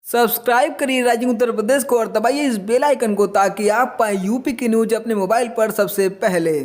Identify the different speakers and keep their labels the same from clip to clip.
Speaker 1: Subscribe करिए rising Uttar Pradesh को और दबाइए इस बेल आइकन को ताकि आप पाए यूपी की न्यूज अपने मोबाइल पर सबसे पहले।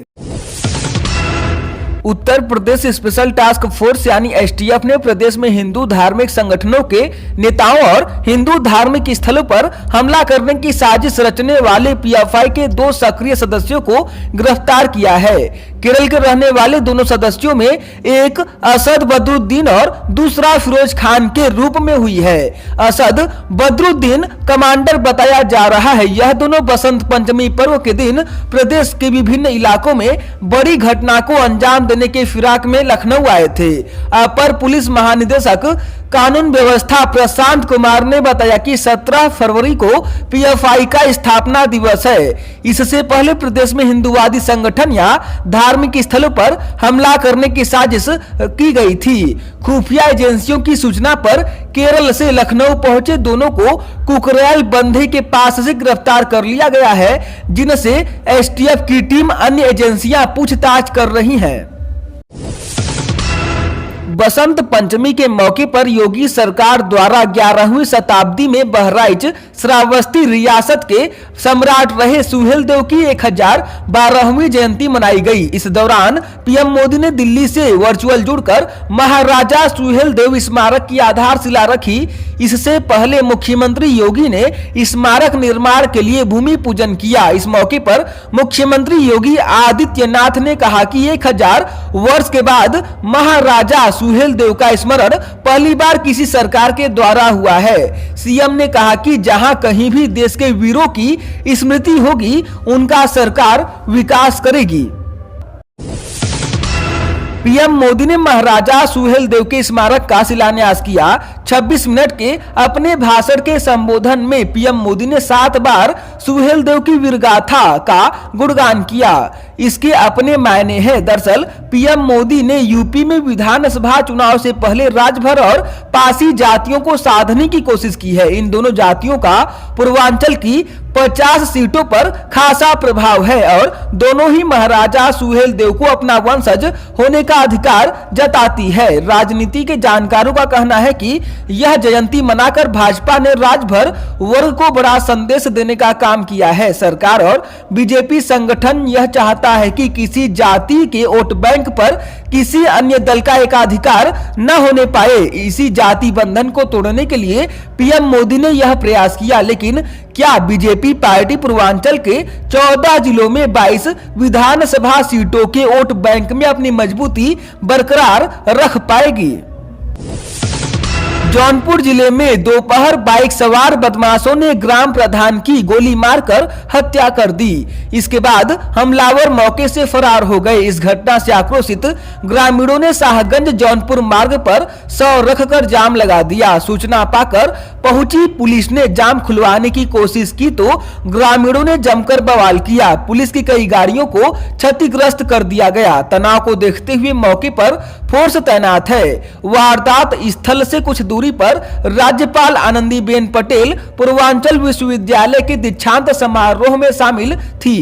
Speaker 1: Uttar Pradesh special task force यानी एसटीएफ ने प्रदेश में हिंदू धार्मिक संगठनों के नेताओं और हिंदू धार्मिक स्थलों पर हमला करने की साजिश रचने वाले पीएफआई के 2 सक्रिय सदस्यों को गिरफ्तार किया है। केरल के रहने वाले दोनों सदस्यों में एक असद बदरुद्दीन और दूसरा फिरोज खान के रूप में हुई है। असद बदरुद्दीन कमांडर बताया जा रहा है। यह दोनों बसंत पंचमी पर्व के दिन प्रदेश के विभिन्न इलाकों में बड़ी घटना को अंजाम देने के फिराक में लखनऊ आए थे। अपर पुलिस महानिदेशक कानून व्यवस्था प्रशांत कुमार ने बताया कि 17 फरवरी को पीएफआई का स्थापना दिवस है। इससे पहले प्रदेश में हिंदूवादी संगठन या धार्मिक स्थलों पर हमला करने की साजिश की गई थी। खुफिया एजेंसियों की सूचना पर केरल से लखनऊ पहुंचे दोनों को कुकरेल बंधे के पास से गिरफ्तार कर लिया गया है, जिनसे एसटीएफ की टीम अन्य एजेंसियां पूछताछ कर रही हैं। बसंत पंचमी के मौके पर योगी सरकार द्वारा 11वीं शताब्दी में बहराइच श्रावस्ती रियासत के सम्राट रहे सुहेलदेव की 1012वीं जयंती मनाई गई। इस दौरान पीएम मोदी ने दिल्ली से वर्चुअल जुड़कर महाराजा सुहेलदेव स्मारक की आधारशिला रखी। इससे पहले मुख्यमंत्री योगी ने स्मारक निर्माण के लिए भूमि पूजन किया। इस मौके पर मुख्यमंत्री योगी आदित्यनाथ ने कहा कि 1000 वर्ष के बाद महाराजा सुहेलदेव का स्मरण पहली बार किसी सरकार के द्वारा हुआ है। सीएम ने कहा कि जहां कहीं भी देश के वीरों की स्मृति होगी, उनका सरकार विकास करेगी। पीएम मोदी ने महाराजा सुहेलदेव के स्मारक का शिलान्यास किया। 26 मिनट के अपने भाषण के संबोधन में पीएम मोदी ने 7 बार सुहेलदेव की वीरगाथा का गुणगान किया। इसके अपने मायने हैं। दरअसल पीएम मोदी ने यूपी में विधानसभा चुनाव से पहले राजभर और पासी जातियों को साधने की कोशिश की है। इन दोनों जातियों का पूर्वांचल की 50 सीटों पर खासा प्रभाव है और दोनों ही महाराजा सुहेलदेव को अपना वंशज होने का अधिकार जताती है। राजनीति के जानकारों का कहना है कि यह जयंती मनाकर भाजपा ने राजभर वर्ग को बड़ा संदेश देने का काम किया है। सरकार और बीजेपी संगठन यह चाहता है कि किसी जाति के वोट बैंक पर किसी अन्य दल का एकाधिकार न होने पाए। इसी जाति बंधन को तोड़ने के लिए पीएम मोदी ने यह प्रयास किया। लेकिन क्या बीजेपी पार्टी पूर्वांचल के 14 जिलों में 22 विधानसभा सीटों के वोट बैंक में अपनी मजबूती बरकरार रख पाएगी? जौनपुर जिले में दोपहर बाइक सवार बदमाशों ने ग्राम प्रधान की गोली मारकर हत्या कर दी। इसके बाद हमलावर मौके से फरार हो गए। इस घटना से आक्रोशित ग्रामीणों ने शाहगंज जौनपुर मार्ग पर 100 रखकर जाम लगा दिया। सूचना पाकर पहुंची पुलिस ने जाम खुलवाने की कोशिश की तो ग्रामीणों ने जमकर बवाल किया। पुलिस की कई गाड़ियों को क्षतिग्रस्त कर दिया गया। तनाव को देखते हुए मौके पर फोर्स तैनात है। वारदात स्थल से कुछ दूरी पर राज्यपाल आनंदीबेन पटेल पूर्वांचल विश्वविद्यालय के दीक्षांत समारोह में शामिल थी।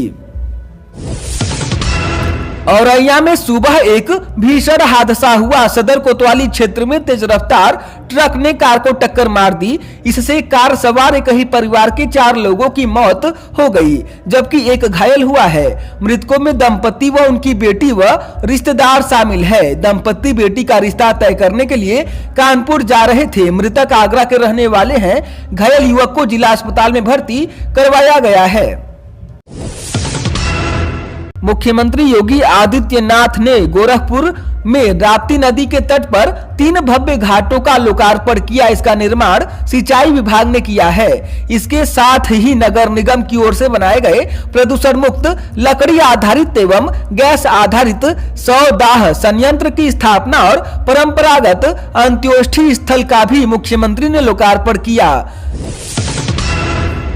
Speaker 1: औरैया में सुबह एक भीषण हादसा हुआ। सदर कोतवाली क्षेत्र में तेज रफ्तार ट्रक ने कार को टक्कर मार दी। इससे कार सवार एक ही परिवार के 4 लोगों की मौत हो गई, जबकि एक घायल हुआ है। मृतकों में दंपति व उनकी बेटी व रिश्तेदार शामिल है। दंपति बेटी का रिश्ता तय करने के लिए कानपुर जा रहे थे। मृतक आगरा के रहने वाले हैं। घायल युवक को जिला अस्पताल में भर्ती करवाया गया है। मुख्यमंत्री योगी आदित्यनाथ ने गोरखपुर में राप्ती नदी के तट पर 3 भव्य घाटों का लोकार्पण किया। इसका निर्माण सिंचाई विभाग ने किया है। इसके साथ ही नगर निगम की ओर से बनाए गए प्रदूषण मुक्त लकड़ी आधारित एवं गैस आधारित सौदाह संयंत्र की स्थापना और परंपरागत अंत्योष्ठी स्थल का भी मुख्यमंत्री ने लोकार्पण किया।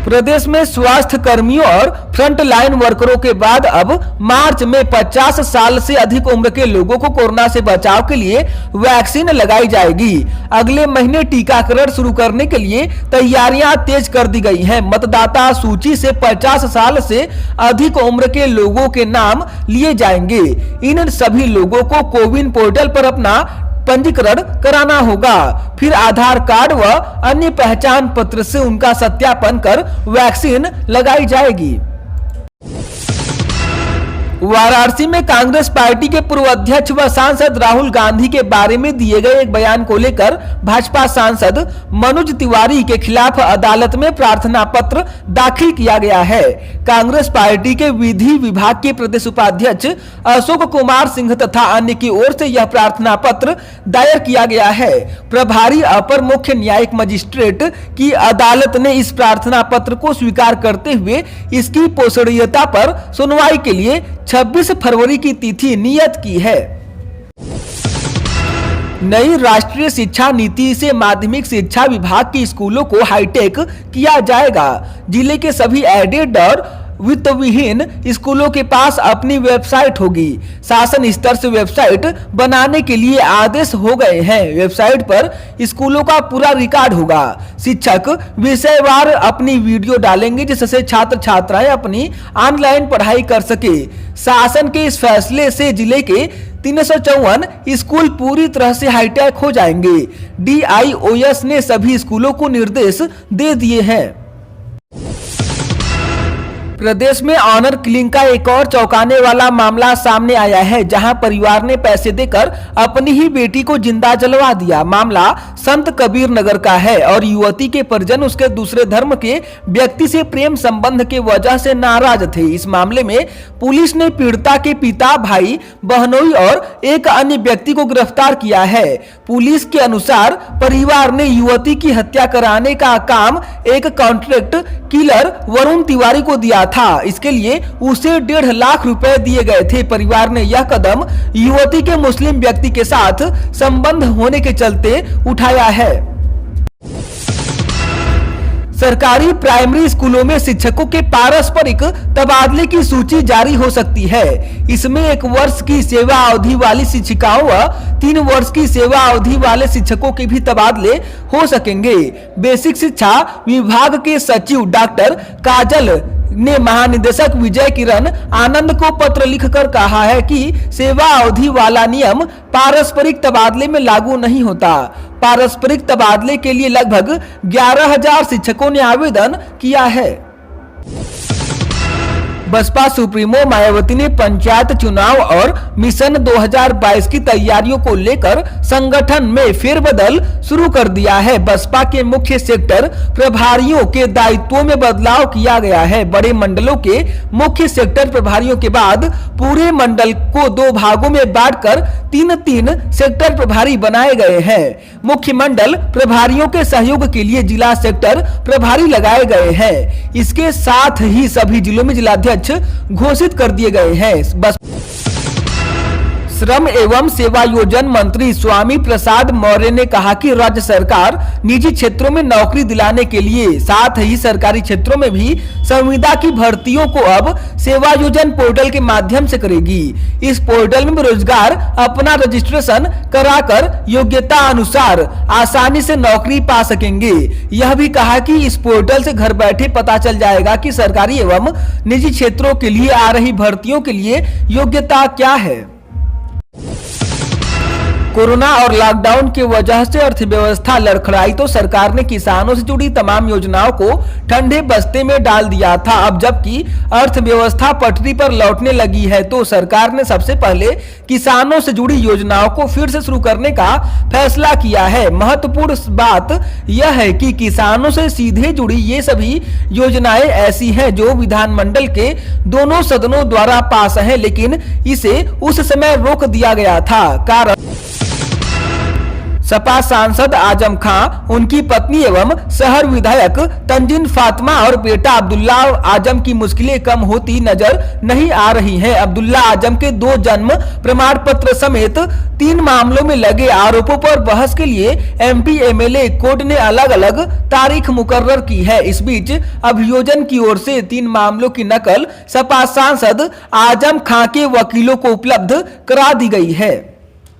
Speaker 1: प्रदेश में स्वास्थ्य कर्मियों और फ्रंट लाइन वर्करों के बाद अब मार्च में 50 साल से अधिक उम्र के लोगों को कोरोना से बचाव के लिए वैक्सीन लगाई जाएगी। अगले महीने टीकाकरण शुरू करने के लिए तैयारियां तेज कर दी गई हैं। मतदाता सूची से 50 साल से अधिक उम्र के लोगों के नाम लिए जाएंगे। इन सभी लोगों को कोविन पोर्टल पर अपना पंजीकरण कराना होगा। फिर आधार कार्ड व अन्य पहचान पत्र से उनका सत्यापन कर वैक्सीन लगाई जाएगी। वाराणसी में कांग्रेस पार्टी के पूर्व अध्यक्ष व सांसद राहुल गांधी के बारे में दिए गए एक बयान को लेकर भाजपा सांसद मनोज तिवारी के खिलाफ अदालत में प्रार्थना पत्र दाखिल किया गया है। कांग्रेस पार्टी के विधि विभाग के प्रदेश उपाध्यक्ष अशोक कुमार सिंह तथा अन्य की ओर से यह प्रार्थना पत्र दायर किया गया है। प्रभारी अपर मुख्य न्यायिक मजिस्ट्रेट की अदालत ने इस प्रार्थना पत्र को स्वीकार करते हुए इसकी पोषणीयता पर सुनवाई के लिए 26 फरवरी की तिथि नियत की है। नई राष्ट्रीय शिक्षा नीति से माध्यमिक शिक्षा विभाग के स्कूलों को हाईटेक किया जाएगा। जिले के सभी एडेड और वित्तविहीन स्कूलों के पास अपनी वेबसाइट होगी। शासन स्तर से वेबसाइट बनाने के लिए आदेश हो गए हैं। वेबसाइट पर स्कूलों का पूरा रिकॉर्ड होगा। शिक्षक विषयवार अपनी वीडियो डालेंगे जिससे छात्र छात्राएं अपनी ऑनलाइन पढ़ाई कर सके। शासन के इस फैसले से जिले के 354 स्कूल पूरी तरह से हाईटेक हो जाएंगे। DIOS ने सभी स्कूलों को निर्देश दे दिए हैं। प्रदेश में ऑनर किलिंग का एक और चौंकाने वाला मामला सामने आया है, जहां परिवार ने पैसे देकर अपनी ही बेटी को जिंदा जलवा दिया। मामला संत कबीर नगर का है और युवती के परिजन उसके दूसरे धर्म के व्यक्ति से प्रेम संबंध के वजह से नाराज थे। इस मामले में पुलिस ने पीड़िता के पिता, भाई, बहनोई और एक अन्य व्यक्ति को गिरफ्तार किया है। पुलिस के अनुसार परिवार ने युवती की हत्या कराने का काम एक कॉन्ट्रैक्ट किलर वरुण तिवारी को दिया था। इसके लिए उसे 1.5 लाख रुपए दिए गए थे। परिवार ने यह कदम युवती के मुस्लिम व्यक्ति के साथ संबंध होने के चलते उठाया है। सरकारी प्राइमरी स्कूलों में शिक्षकों के पारस्परिक तबादले की सूची जारी हो सकती है। इसमें 1 वर्ष की सेवा अवधि वाली शिक्षिकाओं व 3 वर्ष की सेवा अवधि वाले शिक्षकों के भी तबादले हो सकेंगे। बेसिक शिक्षा विभाग के सचिव डॉक्टर काजल ने महानिदेशक विजय किरण आनंद को पत्र लिखकर कहा है कि सेवा अवधि वाला नियम पारस्परिक तबादले में लागू नहीं होता। पारस्परिक तबादले के लिए लगभग 11,000 शिक्षकों ने आवेदन किया है। बसपा सुप्रीमो मायावती ने पंचायत चुनाव और मिशन 2022 की तैयारियों को लेकर संगठन में फेरबदल शुरू कर दिया है। बसपा के मुख्य सेक्टर प्रभारियों के दायित्वों में बदलाव किया गया है। बड़े मंडलों के मुख्य सेक्टर प्रभारियों के बाद पूरे मंडल को 2 भागों में बांटकर 3-3 सेक्टर प्रभारी बनाए गए हैं। मुख्य मंडल प्रभारियों के सहयोग के लिए जिला सेक्टर प्रभारी लगाए गए हैं। इसके साथ ही सभी जिलों में जिलाध्यक्ष घोषित कर दिए गए हैं। बस श्रम एवं सेवायोजन मंत्री स्वामी प्रसाद मौर्य ने कहा कि राज्य सरकार निजी क्षेत्रों में नौकरी दिलाने के लिए साथ ही सरकारी क्षेत्रों में भी संविदा की भर्तियों को अब सेवायोजन पोर्टल के माध्यम से करेगी। इस पोर्टल में बेरोजगार अपना रजिस्ट्रेशन कराकर योग्यता अनुसार आसानी से नौकरी पा सकेंगे। यह भी कहा कि इस पोर्टल से घर बैठे पता चल जाएगा कि सरकारी एवं निजी क्षेत्रों के लिए आ रही भर्तियों के लिए योग्यता क्या है। कोरोना और लॉकडाउन की वजह से अर्थव्यवस्था लड़खड़ाई तो सरकार ने किसानों से जुड़ी तमाम योजनाओं को ठंडे बस्ते में डाल दिया था। अब जबकि अर्थव्यवस्था पटरी पर लौटने लगी है तो सरकार ने सबसे पहले किसानों से जुड़ी योजनाओं को फिर से शुरू करने का फैसला किया है। महत्वपूर्ण बात यह है कि किसानों से सीधे जुड़ी ये सभी योजनाएं ऐसी हैं जो विधानमंडल के दोनों सदनों द्वारा पास है, लेकिन इसे उस समय रोक दिया गया था। कारण सपा सांसद आजम खां, उनकी पत्नी एवं शहर विधायक तंजीन फातिमा और बेटा अब्दुल्ला आजम की मुश्किलें कम होती नजर नहीं आ रही हैं। अब्दुल्ला आजम के 2 जन्म प्रमाण पत्र समेत 3 मामलों में लगे आरोपों पर बहस के लिए MP MLA कोर्ट ने अलग अलग तारीख मुकर्रर की है। इस बीच अभियोजन की ओर से 3 मामलों की नकल सपा सांसद आजम खां के वकीलों को उपलब्ध करा दी गई है।